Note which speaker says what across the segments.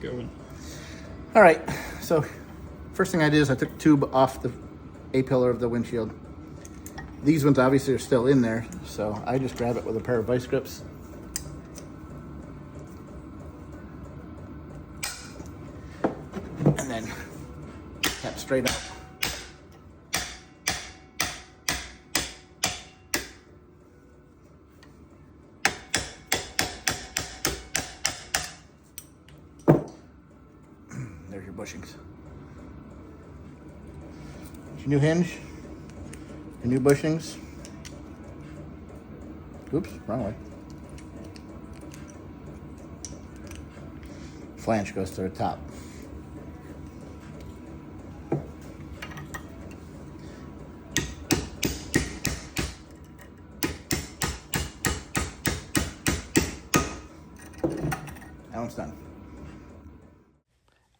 Speaker 1: going.
Speaker 2: All right, so first thing I did is I took the tube off the A-pillar of the windshield. These ones obviously are still in there, so I just grab it with a pair of vice grips. And then tap straight up. There's your bushings. Your new hinge, your new bushings. Oops, wrong way. Flange goes to the top. That one's done.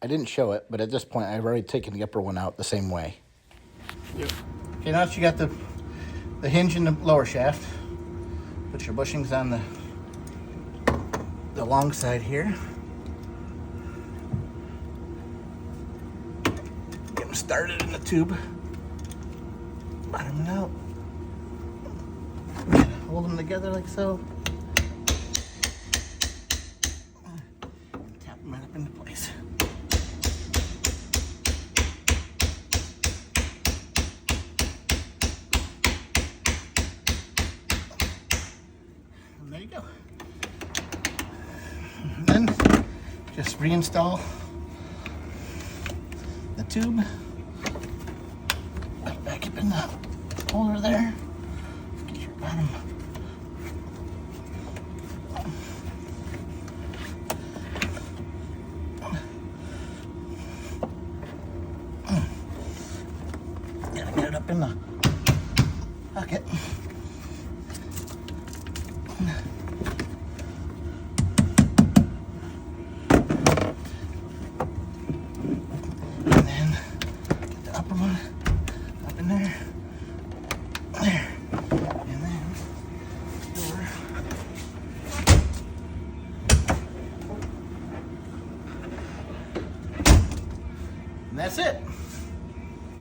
Speaker 2: I didn't show it, but at this point I've already taken the upper one out the same way.
Speaker 1: Yep.
Speaker 2: Okay, now that you got the hinge in the lower shaft, put your bushings on the long side here. Get them started in the tube. Bottom it out. Hold them together like so. And tap them right up into place. There you go. And then just reinstall the tube. Back up in the holder there. Get your bottom. Gotta get it up in the pocket. And that's it.